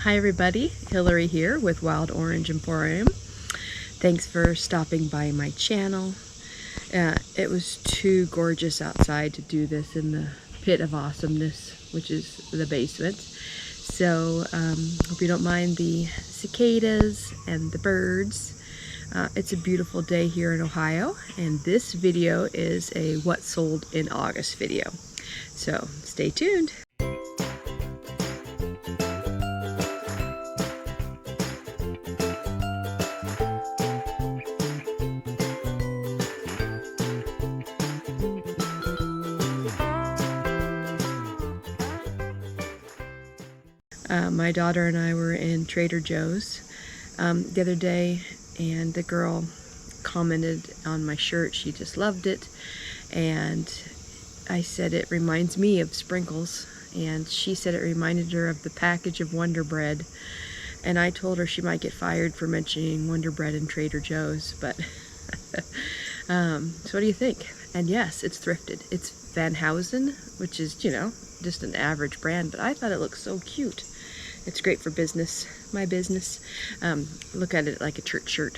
Hi everybody, Hillary here with Wild Orange Emporium. Thanks for stopping by my channel. It was too gorgeous outside to do this in the pit of awesomeness, which is the basement. So hope you don't mind the cicadas and the birds. It's a beautiful day here in Ohio, and this video is a what sold in August video. So stay tuned. My daughter and I were in Trader Joe's the other day, and the girl commented on my shirt. She just loved it, and I said it reminds me of sprinkles, and she said it reminded her of the package of Wonder Bread, and I told her she might get fired for mentioning Wonder Bread in Trader Joe's, but so what do you think? And yes, it's thrifted. It's Van Housen, which is, you know, just an average brand, but I thought it looked so cute. It's great for business, my business. Look at it like a church shirt.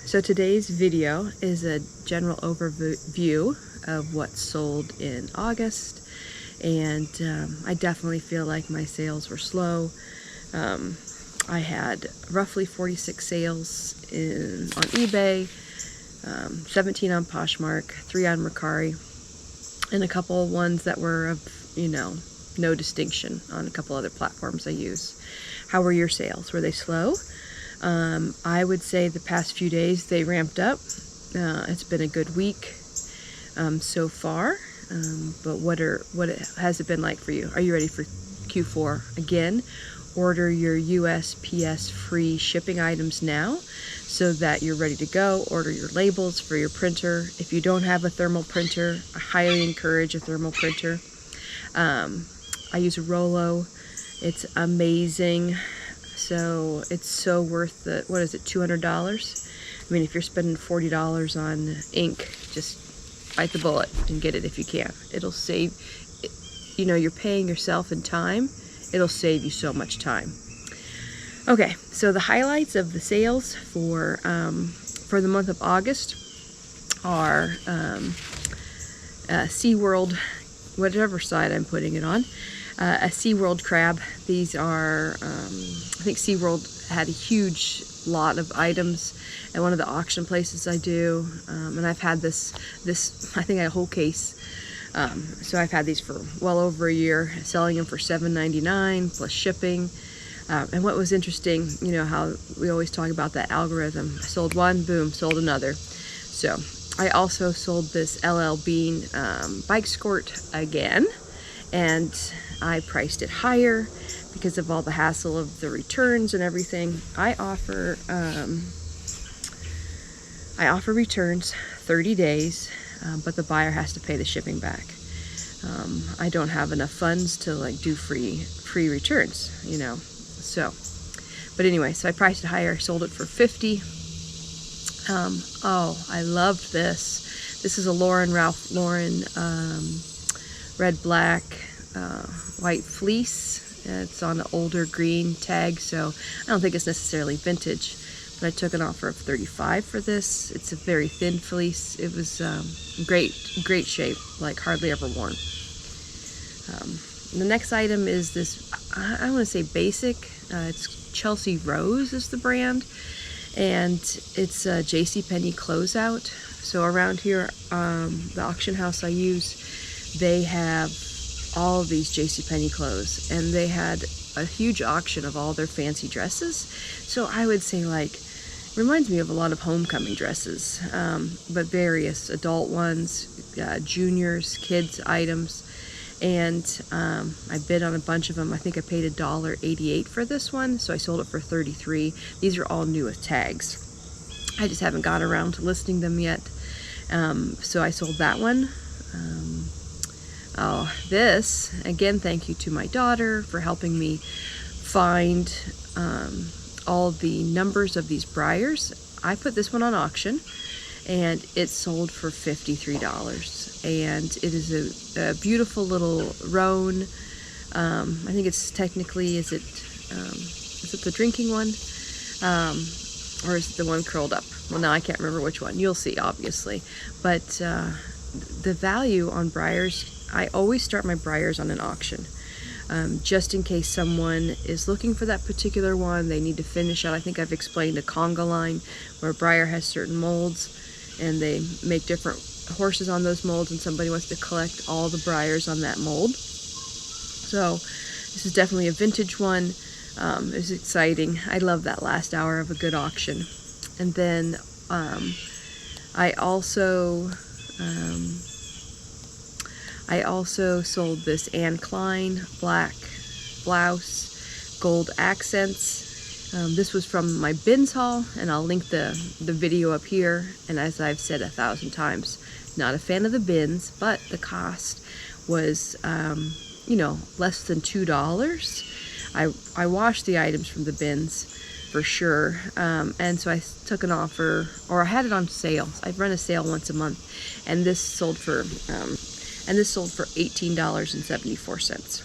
So today's video is a general overview of what sold in August, and I definitely feel like my sales were slow. I had roughly 46 sales on eBay, 17 on Poshmark, 3 on Mercari, and a couple of ones that were of, you know, no distinction on a couple other platforms I use. How were your sales? Were they slow? I would say the past few days they ramped up. It's been a good week so far, but what has it been like for you? Are you ready for Q4 again? Order your USPS free shipping items now so that you're ready to go. Order your labels for your printer. If you don't have a thermal printer, I highly encourage a thermal printer. I use a Rollo. It's amazing. So it's so worth the, what is it, $200? I mean, if you're spending $40 on ink, just bite the bullet and get it if you can. It'll save, you know, you're paying yourself in time. It'll save you so much time. Okay, so the highlights of the sales for the month of August are SeaWorld, whatever side I'm putting it on, a SeaWorld crab. These are, I think SeaWorld had a huge lot of items at one of the auction places I do, and I've had this I think a whole case. So I've had these for well over a year, selling them for $7.99 plus shipping. And what was interesting, you know how we always talk about that algorithm. I sold one, boom, sold another. So I also sold this LL Bean bike skirt again, and I priced it higher because of all the hassle of the returns and everything. I offer returns 30 days, but the buyer has to pay the shipping back. I don't have enough funds to like do free returns, you know. So, but anyway, so I priced it higher, sold it for $50. Oh, I loved this. This is a Ralph Lauren red, black, white fleece. It's on the older green tag, so I don't think it's necessarily vintage, but I took an offer of $35 for this. It's a very thin fleece. It was great shape, like hardly ever worn. The next item is this, I don't want to say basic, it's Chelsea Rose is the brand, and it's a JCPenney closeout. So around here, the auction house I use, they have all of these JCPenney clothes, and they had a huge auction of all their fancy dresses. So I would say, like, reminds me of a lot of homecoming dresses, but various adult ones, juniors, kids items. And I bid on a bunch of them. I think I paid $1.88 for this one, so I sold it for $33. These are all new with tags. I just haven't got around to listing them yet, so I sold that one. Oh, this, again, thank you to my daughter for helping me find all the numbers of these breyers. I put this one on auction, and it sold for $53. And it is a beautiful little roan I think it's technically, is it the drinking one? Or is it the one curled up? Well, now I can't remember which one. You'll see, obviously. But the value on Breyers, I always start my Breyers on an auction. Just in case someone is looking for that particular one, they need to finish out. I think I've explained a conga line where Breyer has certain molds and they make different horses on those molds, and somebody wants to collect all the Breyers on that mold. So this is definitely a vintage one. It's exciting. I love that last hour of a good auction. And then I also sold this Anne Klein black blouse, gold accents. This was from my bins haul, and I'll link the video up here. And as I've said 1,000 times, not a fan of the bins, but the cost was, less than $2. I washed the items from the bins for sure, and so I took an offer, or I had it on sale. I'd run a sale once a month, and this sold for $18.74.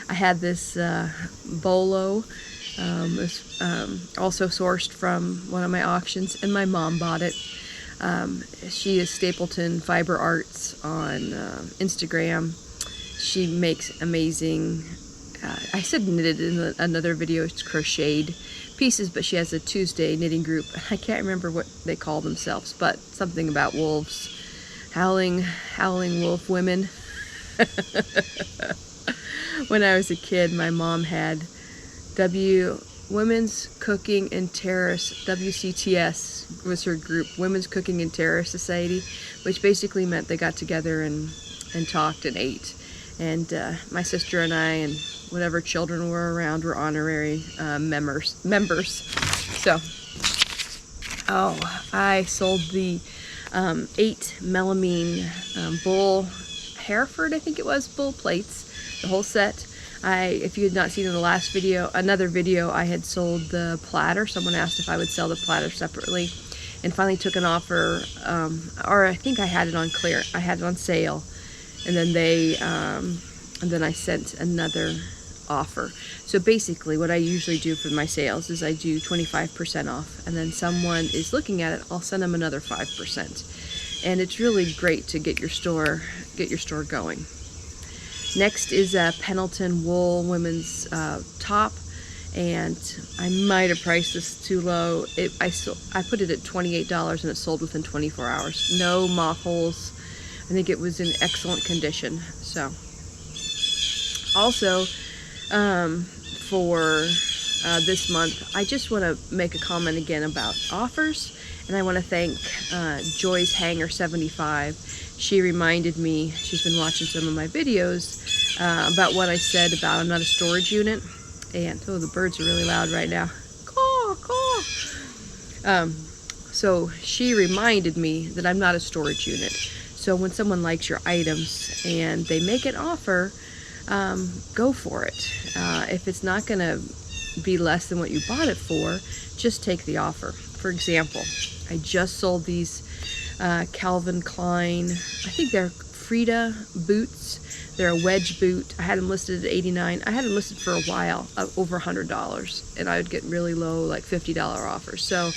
I had this bolo, also sourced from one of my auctions, and my mom bought it. She is Stapleton Fiber Arts on Instagram. She makes amazing, I said knitted in another video, it's crocheted pieces, but she has a Tuesday knitting group. I can't remember what they call themselves, but something about wolves. Howling wolf women. When I was a kid, my mom had Women's Cooking and Terrace, WCTS was her group, Women's Cooking and Terrace Society, which basically meant they got together and talked and ate. And my sister and I and whatever children were around were honorary members. So, I sold the 8 melamine bull Hereford, I think it was, bull plates, the whole set. If you had not seen in the last video, another video, I had sold the platter. Someone asked if I would sell the platter separately, and finally took an offer, or I think I had it on I had it on sale. And then I sent another offer. So basically what I usually do for my sales is I do 25% off, and then someone is looking at it, I'll send them another 5%. And it's really great to get your store going. Next is a Pendleton wool women's top, and I might have priced this too low. I put it at $28 and it sold within 24 hours. No moth holes. I think it was in excellent condition. So, also for this month, I just want to make a comment again about offers, and I want to thank Joy's Hanger 75. She reminded me, she's been watching some of my videos about what I said about I'm not a storage unit, and the birds are really loud right now. Caw, caw. So she reminded me that I'm not a storage unit. So when someone likes your items and they make an offer, go for it. If it's not going to be less than what you bought it for, just take the offer. For example, I just sold these Calvin Klein, I think they're Frida boots. They're a wedge boot. I had them listed at $89. I had them listed for a while, over $100, and I would get really low, like $50 offers. So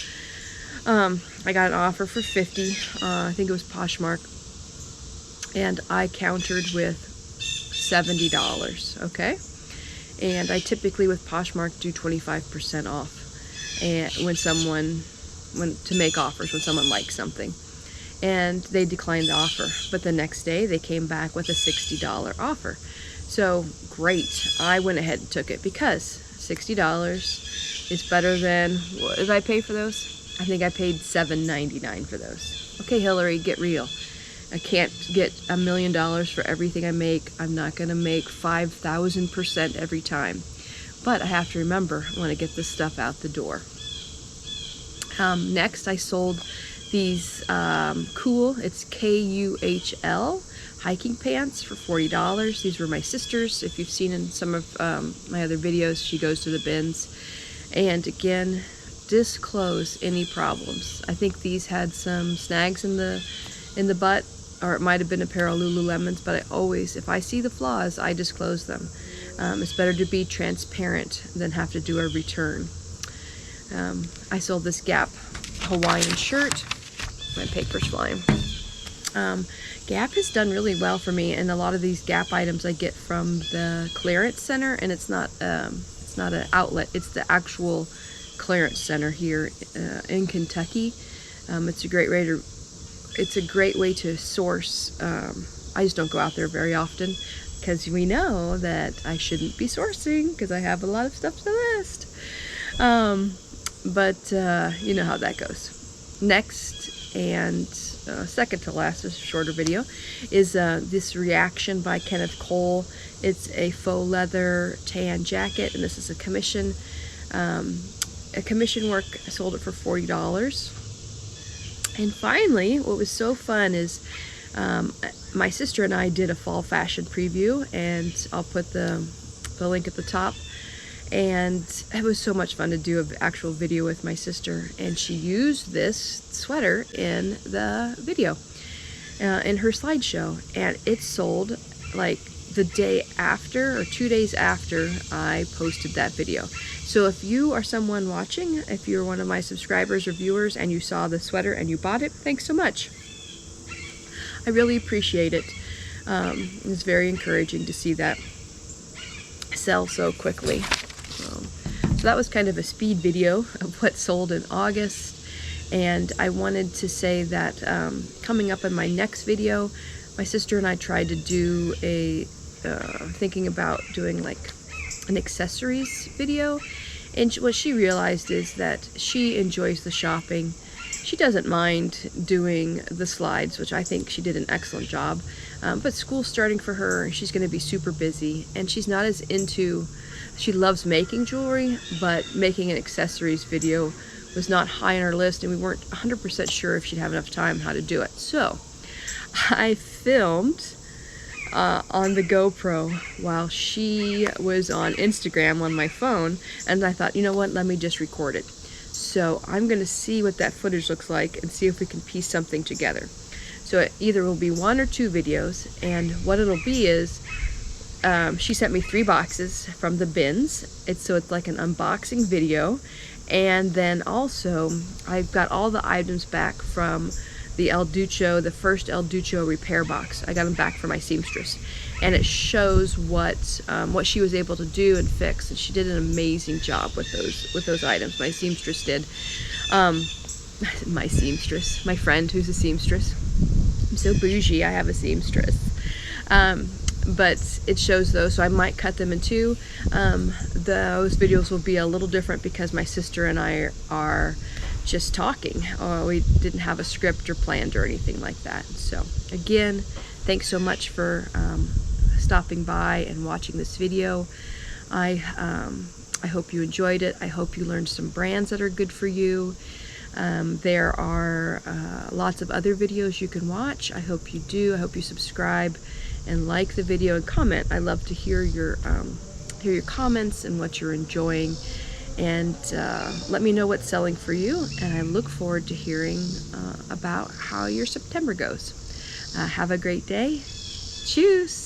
I got an offer for $50. I think it was Poshmark. And I countered with $70, okay? And I typically with Poshmark do 25% off, and to make offers when someone likes something. And they declined the offer, but the next day they came back with a $60 offer. So great, I went ahead and took it because $60 is better than, what did I pay for those? I think I paid $7.99 for those. Okay, Hillary, get real. I can't get $1 million for everything I make. I'm not going to make 5,000% every time. But I have to remember, I want to get this stuff out the door. Next, I sold these cool, it's KUHL hiking pants for $40. These were my sister's. If you've seen in some of my other videos, she goes to the bins. And again, disclose any problems. I think these had some snags in the butt, or it might have been a pair of Lululemons, but I always, if I see the flaws, I disclose them. It's better to be transparent than have to do a return. I sold this Gap Hawaiian shirt. My paper's flying. Gap has done really well for me, and a lot of these Gap items I get from the clearance center, and it's not an outlet, it's the actual clearance center here in Kentucky. It's a great way to source. I just don't go out there very often because we know that I shouldn't be sourcing because I have a lot of stuff to list. But you know how that goes. Next, and second to last, this shorter video, is this reaction by Kenneth Cole. It's a faux leather tan jacket, and this is a commission work. I sold it for $40. And finally, what was so fun is my sister and I did a fall fashion preview, and I'll put the link at the top. And it was so much fun to do an actual video with my sister, and she used this sweater in the video, in her slideshow, and it sold like the day after or 2 days after I posted that video. So if you are someone watching, if you're one of my subscribers or viewers and you saw the sweater and you bought it, thanks so much. I really appreciate it. It's very encouraging to see that sell so quickly. So that was kind of a speed video of what sold in August. And I wanted to say that coming up in my next video, my sister and I tried to do thinking about doing like an accessories video. And what she realized is that she enjoys the shopping. She doesn't mind doing the slides, which I think she did an excellent job. But school's starting for her, and she's going to be super busy. And she's not as into, she loves making jewelry, but making an accessories video was not high on her list, and we weren't 100% sure if she'd have enough time how to do it. So I filmed on the GoPro while she was on Instagram on my phone, and I thought, you know what, let me just record it. So I'm going to see what that footage looks like and see if we can piece something together. So it either will be 1 or 2 videos, and what it'll be is she sent me 3 boxes from the bins. So it's like an unboxing video, and then also I've got all the items back from the El Ducho, the first El Ducho repair box. I got them back for my seamstress, and it shows what she was able to do and fix, and she did an amazing job with those items. My seamstress did. My seamstress, my friend who's a seamstress. I'm so bougie, I have a seamstress. But it shows those, so I might cut them in 2. Those videos will be a little different because my sister and I are just talking. We didn't have a script or planned or anything like that. So again, thanks so much for stopping by and watching this video. I hope you enjoyed it. I hope you learned some brands that are good for you. There are lots of other videos you can watch. I hope you do. I hope you subscribe and like the video and comment. I love to hear your comments and what you're enjoying, and let me know what's selling for you, and I look forward to hearing about how your September goes. Have a great day. Tschüss.